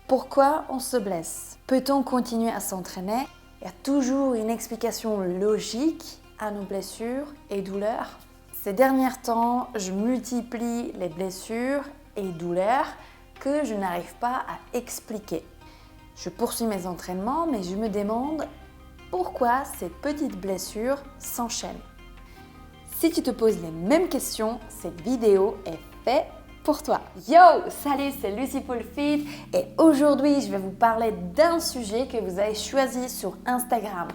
Pourquoi on se blesse? Peut-on continuer à s'entraîner? Il y a toujours une explication logique à nos blessures et douleurs. Ces derniers temps, je multiplie les blessures et douleurs que je n'arrive pas à expliquer. Je poursuis mes entraînements, mais je me demande pourquoi ces petites blessures s'enchaînent. Si tu te poses les mêmes questions, cette vidéo est faite pour toi. Yo, salut, c'est Lucy Paul Fit et aujourd'hui je vais vous parler d'un sujet que vous avez choisi sur Instagram.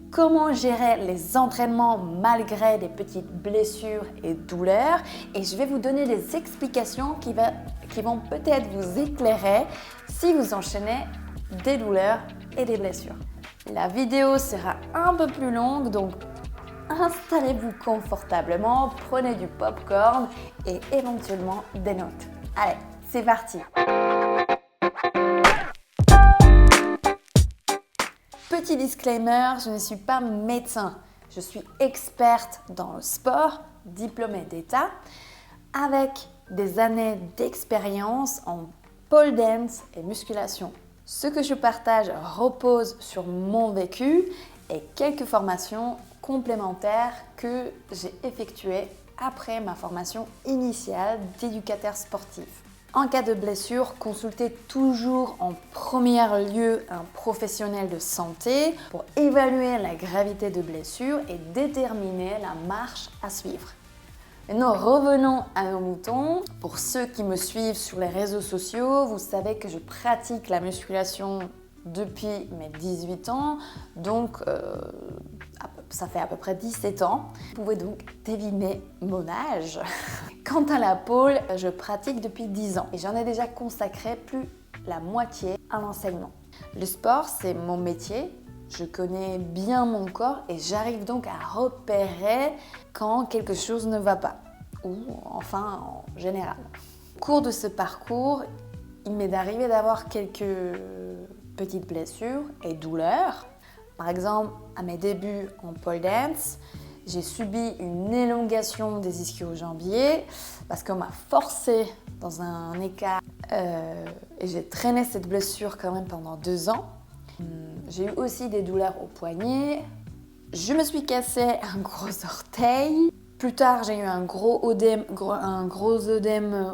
Comment gérer les entraînements malgré des petites blessures et douleurs, et je vais vous donner des explications qui vont peut-être vous éclairer si vous enchaînez des douleurs et des blessures. La vidéo sera un peu plus longue, donc installez-vous confortablement, prenez du popcorn et éventuellement des notes. Allez, c'est parti! Petit disclaimer, je ne suis pas médecin. Je suis experte dans le sport, diplômée d'État, avec des années d'expérience en pole dance et musculation. Ce que je partage repose sur mon vécu et quelques formations complémentaires que j'ai effectuées après ma formation initiale d'éducateur sportif. En cas de blessure, consultez toujours en premier lieu un professionnel de santé pour évaluer la gravité de blessure et déterminer la marche à suivre. Maintenant, revenons à nos moutons. Pour ceux qui me suivent sur les réseaux sociaux, vous savez que je pratique la musculation depuis mes 18 ans, donc ça fait à peu près 17 ans. Vous pouvez donc deviner mon âge. Quant à la pole, je pratique depuis 10 ans et j'en ai déjà consacré plus la moitié à l'enseignement. Le sport, c'est mon métier. Je connais bien mon corps et j'arrive donc à repérer quand quelque chose ne va pas, ou enfin en général. Au cours de ce parcours, il m'est arrivé d'avoir quelques petites blessures et douleurs. Par exemple, à mes débuts en pole dance, j'ai subi une élongation des ischio-jambiers parce qu'on m'a forcé dans un écart et j'ai traîné cette blessure quand même pendant 2 ans. J'ai eu aussi des douleurs au poignet. Je me suis cassé un gros orteil. Plus tard, j'ai eu un gros œdème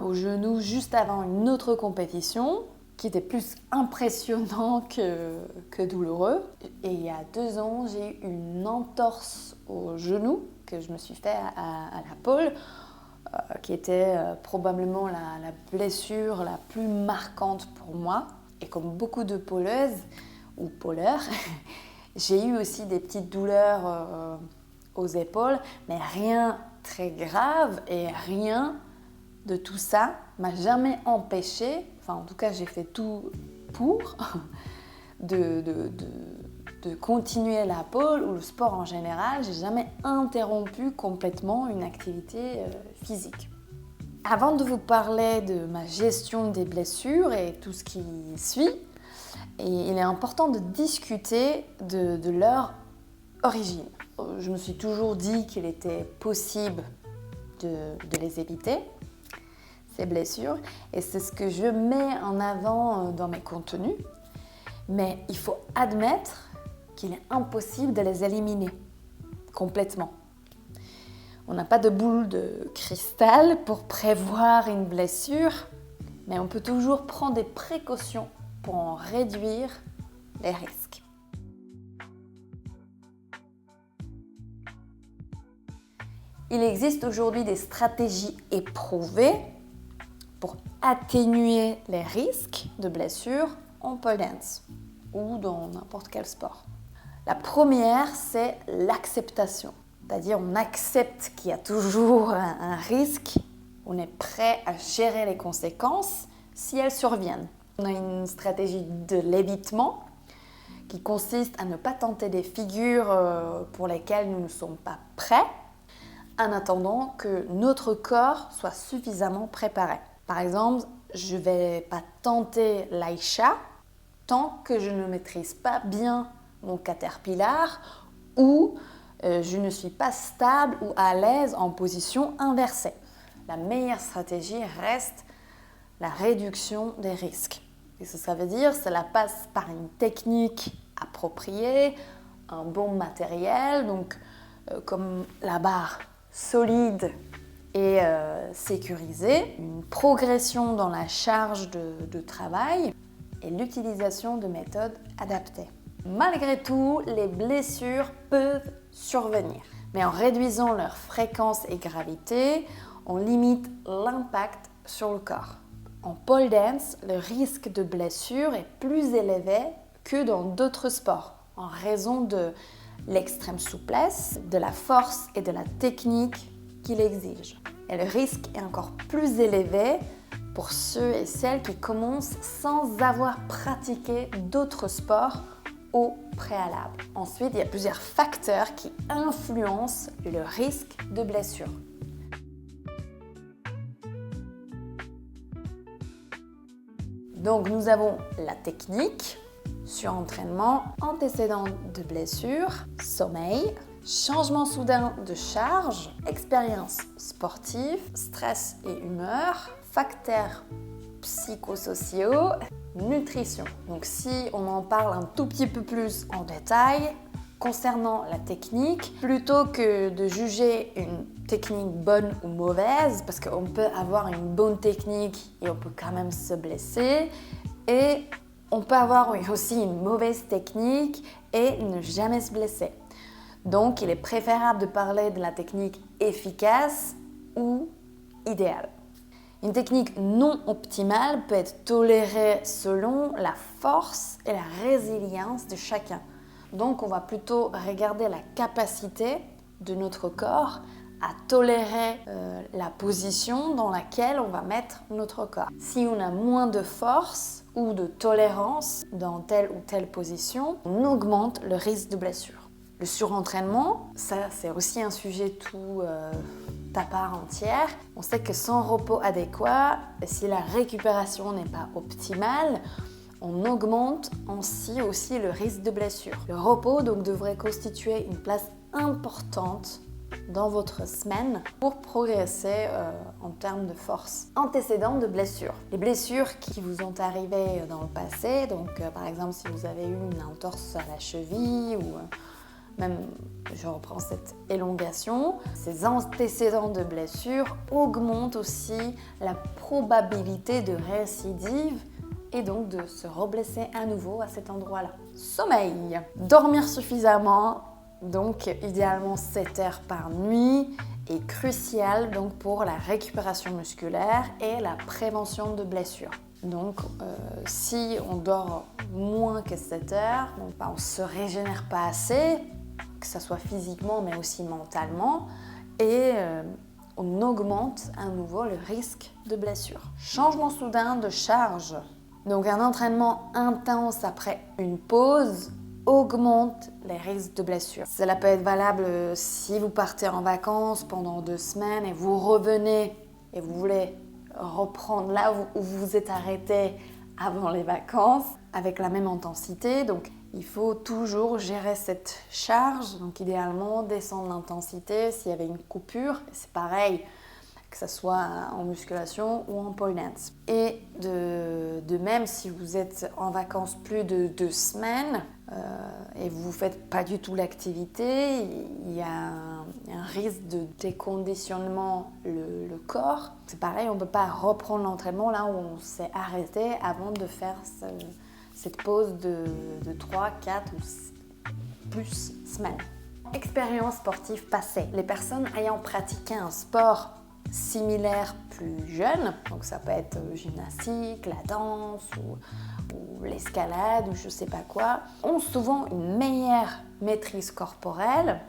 au genou juste avant une autre compétition qui était plus impressionnant que douloureux. Et il y a 2 ans, j'ai eu une entorse au genou que je me suis fait à la pole, qui était probablement la blessure la plus marquante pour moi. Et comme beaucoup de poleuses ou poleurs, j'ai eu aussi des petites douleurs aux épaules, mais rien très grave et rien de tout ça m'a jamais empêché, enfin en tout cas j'ai fait tout pour, de continuer la pole ou le sport en général. J'ai jamais interrompu complètement une activité physique. Avant de vous parler de ma gestion des blessures et tout ce qui suit, il est important de discuter de leur origine. Je me suis toujours dit qu'il était possible de les éviter, ces blessures, et c'est ce que je mets en avant dans mes contenus. Mais il faut admettre qu'il est impossible de les éliminer complètement. On n'a pas de boule de cristal pour prévoir une blessure, mais on peut toujours prendre des précautions pour en réduire les risques. Il existe aujourd'hui des stratégies éprouvées pour atténuer les risques de blessures en pole dance ou dans n'importe quel sport. La première, c'est l'acceptation. C'est-à-dire on accepte qu'il y a toujours un risque, on est prêt à gérer les conséquences si elles surviennent. On a une stratégie de l'évitement qui consiste à ne pas tenter des figures pour lesquelles nous ne sommes pas prêts en attendant que notre corps soit suffisamment préparé. Par exemple, je ne vais pas tenter l'Aïcha tant que je ne maîtrise pas bien mon caterpillar ou je ne suis pas stable ou à l'aise en position inversée. La meilleure stratégie reste la réduction des risques. Et ça veut dire, cela passe par une technique appropriée, un bon matériel, donc comme la barre solide et sécurisée, une progression dans la charge de travail et l'utilisation de méthodes adaptées. Malgré tout, les blessures peuvent survenir, mais en réduisant leur fréquence et gravité, on limite l'impact sur le corps. En pole dance, le risque de blessure est plus élevé que dans d'autres sports, en raison de l'extrême souplesse, de la force et de la technique qu'il exige. Et le risque est encore plus élevé pour ceux et celles qui commencent sans avoir pratiqué d'autres sports au préalable. Ensuite, il y a plusieurs facteurs qui influencent le risque de blessure. Donc nous avons la technique, surentraînement, antécédent de blessure, sommeil, changement soudain de charge, expérience sportive, stress et humeur, facteurs psychosociaux, nutrition. Donc si on en parle un tout petit peu plus en détail concernant la technique, plutôt que de juger une technique bonne ou mauvaise, parce qu'on peut avoir une bonne technique et on peut quand même se blesser, et on peut avoir aussi une mauvaise technique et ne jamais se blesser. Donc il est préférable de parler de la technique efficace ou idéale. Une technique non optimale peut être tolérée selon la force et la résilience de chacun. Donc on va plutôt regarder la capacité de notre corps à tolérer la position dans laquelle on va mettre notre corps. Si on a moins de force ou de tolérance dans telle ou telle position, on augmente le risque de blessure. Le surentraînement, ça c'est aussi un sujet tout à part entière. On sait que sans repos adéquat, si la récupération n'est pas optimale, on augmente aussi le risque de blessure. Le repos donc devrait constituer une place importante dans votre semaine pour progresser en termes de force. Antécédents de blessures. Les blessures qui vous ont arrivé dans le passé, donc par exemple si vous avez eu une entorse à la cheville ou même, je reprends cette élongation, ces antécédents de blessures augmentent aussi la probabilité de récidive et donc de se reblesser à nouveau à cet endroit-là. Sommeil. Dormir suffisamment, donc idéalement 7 heures par nuit, est crucial donc pour la récupération musculaire et la prévention de blessures. Donc si on dort moins que 7 heures, on ne se régénère pas assez, que ce soit physiquement mais aussi mentalement, et on augmente à nouveau le risque de blessure. Changement soudain de charge. Donc un entraînement intense après une pause augmente les risques de blessure. Cela peut être valable si vous partez en vacances pendant 2 semaines et vous revenez et vous voulez reprendre là où vous vous êtes arrêté avant les vacances avec la même intensité. Donc il faut toujours gérer cette charge, donc idéalement descendre l'intensité s'il y avait une coupure. C'est pareil, que ce soit en musculation ou en pole dance. Et de même, si vous êtes en vacances plus de 2 semaines et vous ne faites pas du tout l'activité, il y a un risque de déconditionnement le corps. C'est pareil, on ne peut pas reprendre l'entraînement là où on s'est arrêté avant de faire cette pause de 3, 4 ou plus semaines. Expérience sportive passée. Les personnes ayant pratiqué un sport similaire plus jeune, donc ça peut être gymnastique, la danse ou l'escalade ou je sais pas quoi, ont souvent une meilleure maîtrise corporelle,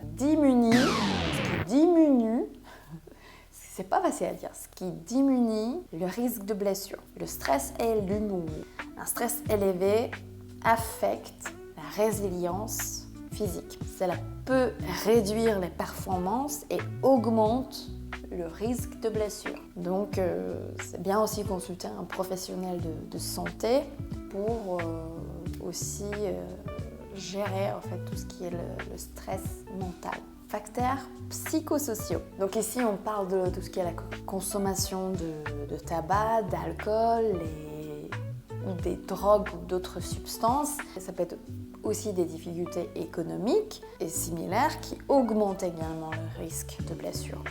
c'est pas facile à dire, ce qui diminue le risque de blessure. Le stress et l'humour. Un stress élevé affecte la résilience physique. Cela peut réduire les performances et augmente le risque de blessure. Donc c'est bien aussi consulter un professionnel de santé pour aussi gérer en fait tout ce qui est le stress mental. Facteurs psychosociaux. Donc ici on parle de tout ce qui est la consommation de tabac, d'alcool, ou des drogues ou d'autres substances. Ça peut être aussi des difficultés économiques et similaires qui augmentent également le risque de blessure.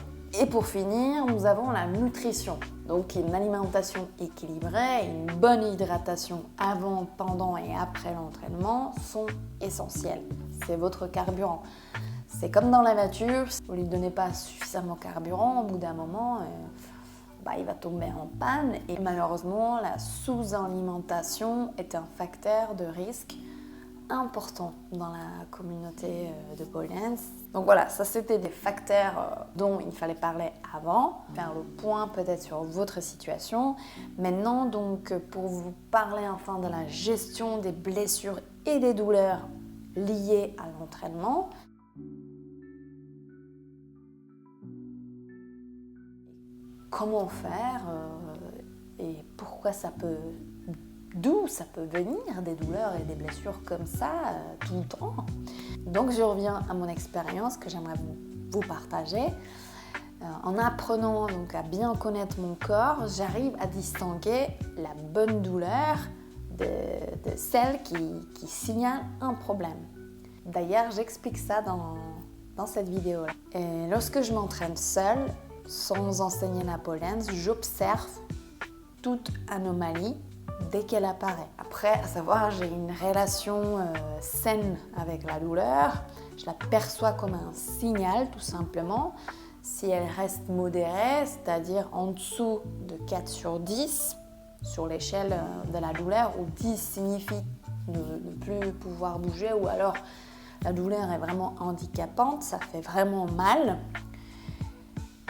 Et pour finir, nous avons la nutrition. Donc une alimentation équilibrée et une bonne hydratation avant, pendant et après l'entraînement sont essentielles. C'est votre carburant. C'est comme dans la voiture, si vous ne lui donnez pas suffisamment de carburant, au bout d'un moment, il va tomber en panne. Et malheureusement, la sous-alimentation est un facteur de risque important dans la communauté de pole dance. Donc voilà, ça c'était des facteurs dont il fallait parler avant, faire le point peut-être sur votre situation. Maintenant, donc, pour vous parler enfin de la gestion des blessures et des douleurs liées à l'entraînement. Comment faire et pourquoi d'où ça peut venir des douleurs et des blessures comme ça tout le temps. Donc je reviens à mon expérience que j'aimerais vous partager. En apprenant donc à bien connaître mon corps, j'arrive à distinguer la bonne douleur de celle qui signale un problème. D'ailleurs, j'explique ça dans cette vidéo-là. Et lorsque je m'entraîne seule, sans enseigner la pole dance, j'observe toute anomalie dès qu'elle apparaît. Après, à savoir, j'ai une relation saine avec la douleur. Je la perçois comme un signal, tout simplement. Si elle reste modérée, c'est-à-dire en dessous de 4 sur 10, sur l'échelle de la douleur, où 10 signifie ne plus pouvoir bouger, ou alors la douleur est vraiment handicapante, ça fait vraiment mal.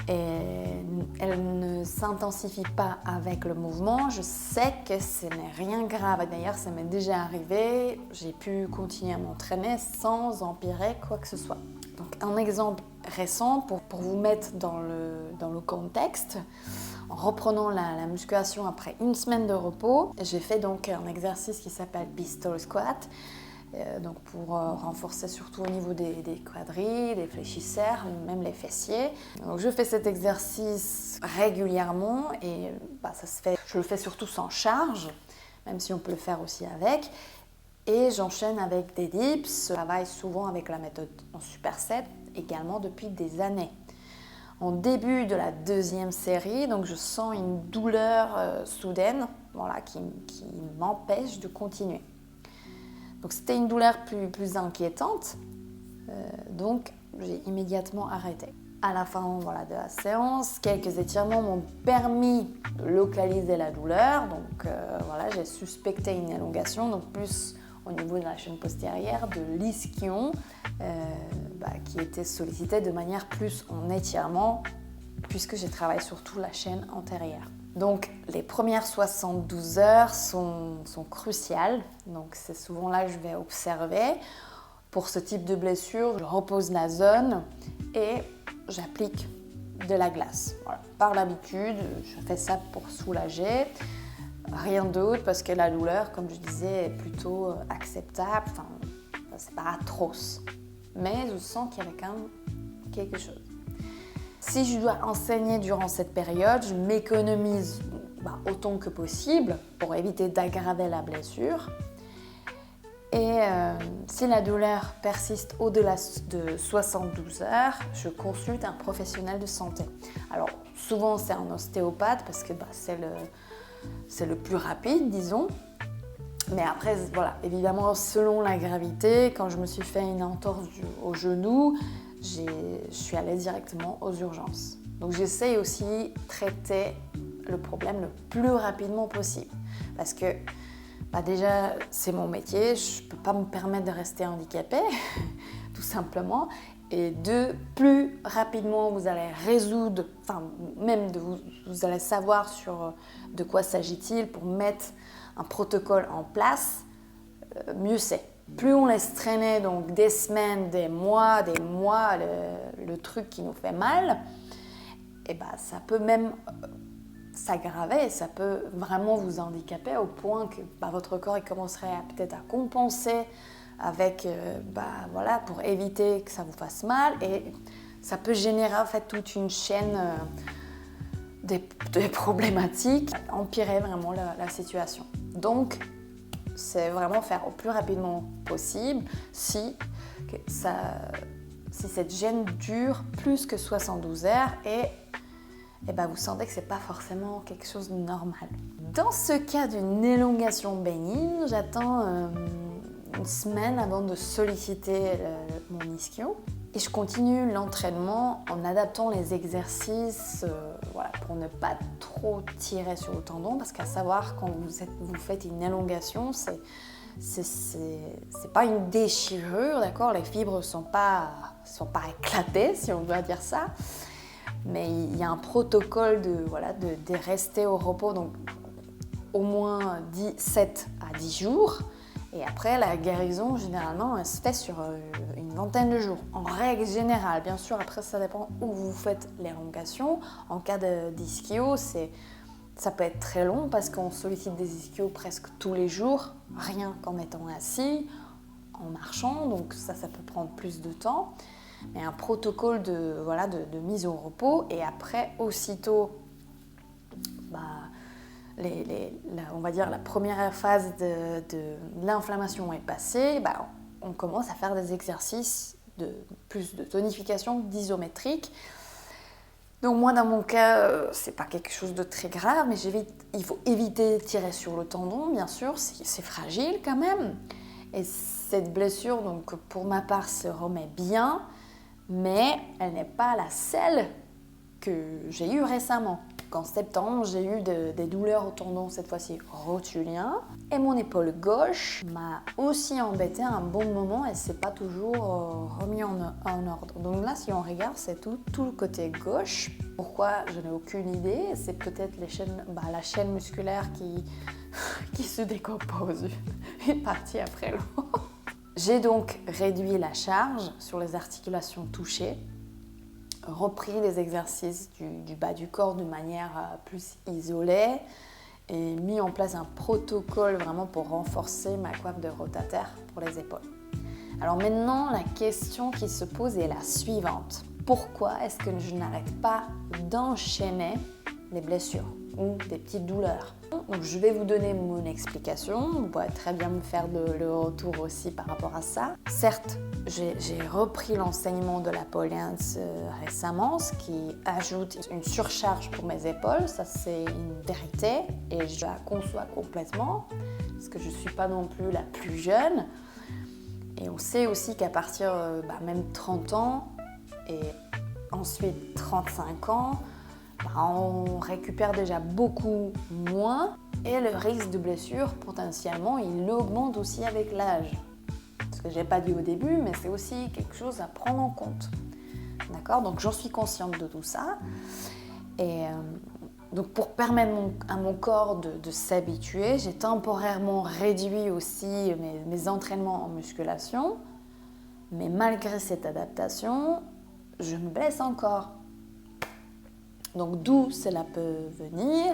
Et elle ne s'intensifie pas avec le mouvement, je sais que ce n'est rien grave. D'ailleurs, ça m'est déjà arrivé, j'ai pu continuer à m'entraîner sans empirer quoi que ce soit. Donc, un exemple récent pour vous mettre dans le contexte. En reprenant la musculation après une semaine de repos, j'ai fait donc un exercice qui s'appelle Pistol Squat. Donc pour renforcer surtout au niveau des quadrilles, des fléchisseurs, même les fessiers. Donc je fais cet exercice régulièrement et je le fais surtout sans charge, même si on peut le faire aussi avec. Et j'enchaîne avec des dips. Je travaille souvent avec la méthode en superset également depuis des années. En début de la deuxième série, donc je sens une douleur soudaine qui m'empêche de continuer. Donc c'était une douleur plus inquiétante, donc j'ai immédiatement arrêté. À la fin de la séance, quelques étirements m'ont permis de localiser la douleur, donc j'ai suspecté une élongation, donc plus au niveau de la chaîne postérieure, de l'ischio, qui était sollicité de manière plus en étirement, puisque j'ai travaillé surtout la chaîne antérieure. Donc les premières 72 heures sont cruciales, donc c'est souvent là que je vais observer. Pour ce type de blessure, je repose la zone et j'applique de la glace. Voilà. Par l'habitude, je fais ça pour soulager, rien d'autre parce que la douleur, comme je disais, est plutôt acceptable, c'est pas atroce. Mais je sens qu'il y avait quand même quelque chose. Si je dois enseigner durant cette période, je m'économise autant que possible pour éviter d'aggraver la blessure. Et si la douleur persiste au-delà de 72 heures, je consulte un professionnel de santé. Alors souvent c'est un ostéopathe parce que c'est le plus rapide, disons. Mais après, évidemment, selon la gravité, quand je me suis fait une entorse au genou, je suis allée directement aux urgences. Donc j'essaye aussi de traiter le problème le plus rapidement possible. Parce que déjà, c'est mon métier, je ne peux pas me permettre de rester handicapée, tout simplement. Et plus rapidement vous allez résoudre, vous allez savoir de quoi s'agit-il pour mettre un protocole en place, mieux c'est. Plus on laisse traîner donc des semaines, des mois, le truc qui nous fait mal, ça peut même s'aggraver, ça peut vraiment vous handicaper au point que votre corps il commencerait peut-être à compenser avec, pour éviter que ça vous fasse mal, et ça peut générer en fait toute une chaîne des problématiques, empirer vraiment la situation. Donc, c'est vraiment faire au plus rapidement possible si cette gêne dure plus que 72 heures et ben vous sentez que c'est pas forcément quelque chose de normal. Dans ce cas d'une élongation bénigne, j'attends une semaine avant de solliciter mon ischio et je continue l'entraînement en adaptant les exercices pour ne pas trop tirer sur le tendon, parce qu'à savoir quand vous faites une élongation, c'est pas une déchirure, d'accord? Les fibres sont pas éclatées, si on doit dire ça. Mais il y a un protocole de rester au repos, donc au moins 7 à 10 jours. Et après, la guérison, généralement, elle se fait sur une vingtaine de jours. En règle générale, bien sûr, après, ça dépend où vous faites l'élongation. En cas d'ischio, ça peut être très long parce qu'on sollicite des ischios presque tous les jours, rien qu'en étant assis, en marchant, donc ça peut prendre plus de temps. Mais un protocole de mise au repos et après, aussitôt, on va dire la première phase de l'inflammation est passée, on commence à faire des exercices plus de tonification d'isométrique. Donc moi, dans mon cas, c'est pas quelque chose de très grave, mais il faut éviter de tirer sur le tendon, bien sûr, c'est fragile quand même. Et cette blessure, donc pour ma part, se remet bien, mais elle n'est pas la seule que j'ai eue récemment. En septembre, j'ai eu des douleurs au tendon, cette fois-ci rotulien. Et mon épaule gauche m'a aussi embêté un bon moment et c'est pas toujours remis en ordre. Donc là, si on regarde, c'est tout le côté gauche. Pourquoi? Je n'ai aucune idée. C'est peut-être la chaîne musculaire qui se décompose une partie après l'autre. J'ai donc réduit la charge sur les articulations touchées, repris les exercices du bas du corps de manière plus isolée et mis en place un protocole vraiment pour renforcer ma coiffe de rotateur pour les épaules. Alors maintenant, la question qui se pose est la suivante. Pourquoi est-ce que je n'arrête pas d'enchaîner les blessures ou des petites douleurs? Donc je vais vous donner mon explication, vous pouvez très bien me faire le retour aussi par rapport à ça. Certes, j'ai repris l'enseignement de la pole dance récemment, ce qui ajoute une surcharge pour mes épaules, ça c'est une vérité et je la conçois complètement parce que je ne suis pas non plus la plus jeune. Et on sait aussi qu'à partir même 30 ans et ensuite 35 ans, on récupère déjà beaucoup moins et le risque de blessure, potentiellement, il augmente aussi avec l'âge. Ce que je n'ai pas dit au début, mais c'est aussi quelque chose à prendre en compte. D'accord? Donc j'en suis consciente de tout ça. Et donc pour permettre à mon corps de s'habituer, j'ai temporairement réduit aussi mes entraînements en musculation. Mais malgré cette adaptation, je me blesse encore. Donc d'où cela peut venir?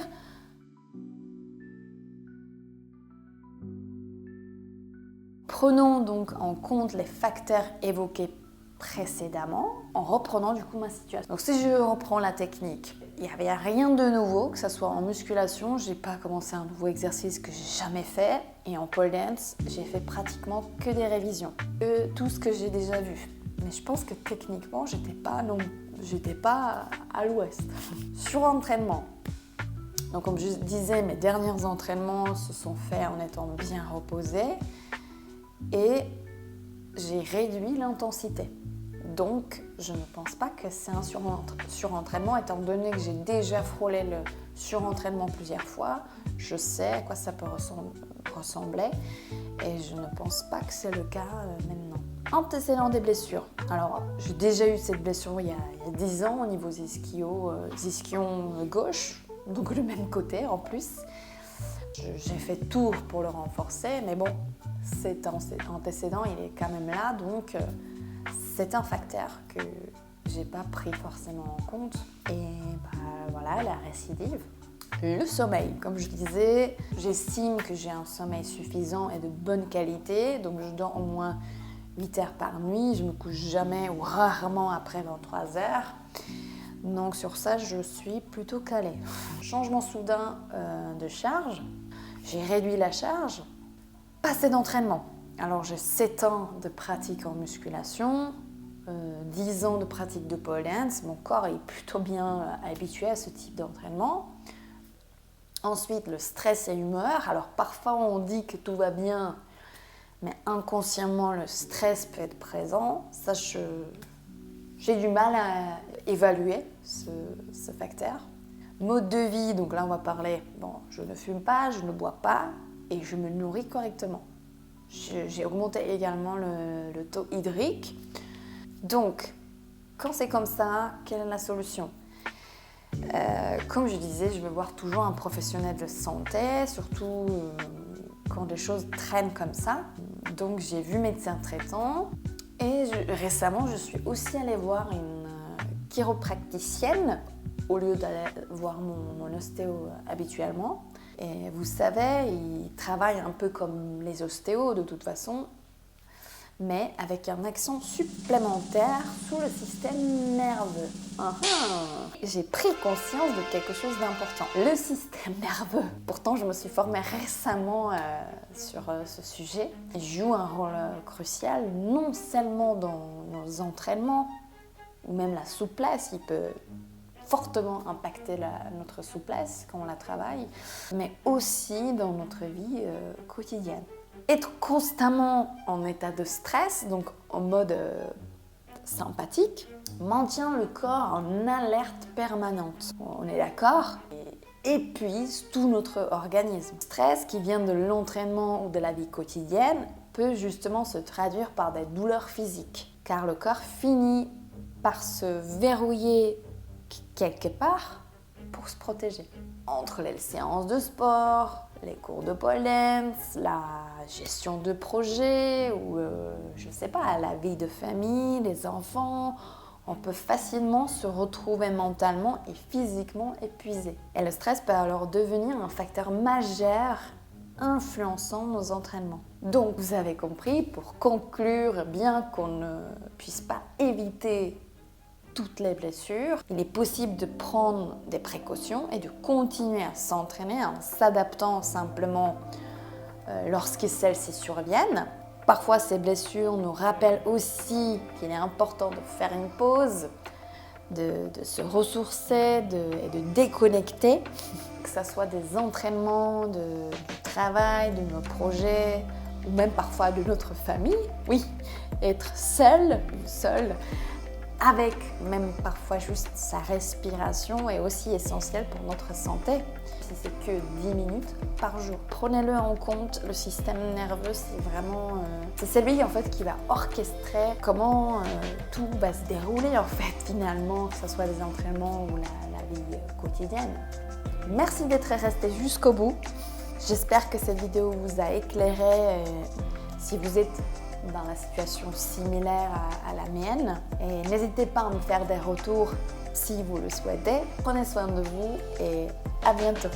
Prenons donc en compte les facteurs évoqués précédemment en reprenant du coup ma situation. Donc si je reprends la technique, il n'y avait rien de nouveau, que ce soit en musculation, j'ai pas commencé un nouveau exercice que j'ai jamais fait, et en pole dance, j'ai fait pratiquement que des révisions, tout ce que j'ai déjà vu. Mais je pense que techniquement, j'étais pas à l'ouest. Sur entraînement. Donc comme je disais, mes derniers entraînements se sont faits en étant bien reposée et j'ai réduit l'intensité. Donc je ne pense pas que c'est un surentraînement, étant donné que j'ai déjà frôlé le surentraînement plusieurs fois. Je sais à quoi ça peut ressembler et je ne pense pas que c'est le cas maintenant. Antécédent des blessures. Alors, j'ai déjà eu cette blessure il y a 10 ans au niveau ischion gauche, donc le même côté en plus. J'ai fait tout pour le renforcer, mais bon, cet antécédent, il est quand même là, donc c'est un facteur que j'ai pas pris forcément en compte. Et voilà, la récidive. Le sommeil, comme je disais, j'estime que j'ai un sommeil suffisant et de bonne qualité, donc je dors au moins 8 heures par nuit, je me couche jamais ou rarement après 23 heures. Donc sur ça, je suis plutôt calée. Changement soudain de charge. J'ai réduit la charge. Pas assez d'entraînement. Alors j'ai 7 ans de pratique en musculation, 10 ans de pratique de pole dance. Mon corps est plutôt bien habitué à ce type d'entraînement. Ensuite, le stress et l'humeur. Alors parfois on dit que tout va bien, mais inconsciemment le stress peut être présent. Ça, j'ai du mal à évaluer ce facteur. Mode de vie, donc là on va parler, bon, je ne fume pas, je ne bois pas et je me nourris correctement. J'ai augmenté également le taux hydrique. Donc, quand c'est comme ça, quelle est la solution ? Comme je disais, je vais voir toujours un professionnel de santé, surtout quand les choses traînent comme ça. Donc, j'ai vu médecin traitant et récemment, je suis aussi allée voir une chiropracticienne au lieu d'aller voir mon ostéo habituellement. Et vous savez, ils travaillent un peu comme les ostéos de toute façon, mais avec un accent supplémentaire sur le système nerveux. J'ai pris conscience de quelque chose d'important, le système nerveux. Pourtant, je me suis formée récemment sur ce sujet. Il joue un rôle crucial, non seulement dans nos entraînements, ou même la souplesse, il peut fortement impacter notre souplesse quand on la travaille, mais aussi dans notre vie quotidienne. Être constamment en état de stress, donc en mode sympathique, maintient le corps en alerte permanente. On est d'accord ? Et épuise tout notre organisme. Le stress qui vient de l'entraînement ou de la vie quotidienne peut justement se traduire par des douleurs physiques, car le corps finit par se verrouiller quelque part pour se protéger. Entre les séances de sport, les cours de pole dance, la gestion de projets ou je sais pas, la vie de famille, les enfants, on peut facilement se retrouver mentalement et physiquement épuisé. Et le stress peut alors devenir un facteur majeur influençant nos entraînements. Donc vous avez compris, pour conclure, bien qu'on ne puisse pas éviter toutes les blessures, il est possible de prendre des précautions et de continuer à s'entraîner en s'adaptant simplement lorsque celles-ci surviennent. Parfois, ces blessures nous rappellent aussi qu'il est important de faire une pause, de se ressourcer et de déconnecter, que ce soit des entraînements, du travail, de nos projets, ou même parfois de notre famille. Oui, être seul, avec même parfois juste sa respiration est aussi essentiel pour notre santé. Si c'est que 10 minutes par jour. Prenez-le en compte, le système nerveux, c'est vraiment... c'est celui en fait qui va orchestrer comment tout va se dérouler en fait finalement, que ce soit les entraînements ou la vie quotidienne. Merci d'être resté jusqu'au bout. J'espère que cette vidéo vous a éclairé si vous êtes dans la situation similaire à la mienne. Et n'hésitez pas à me faire des retours si vous le souhaitez. Prenez soin de vous et à bientôt.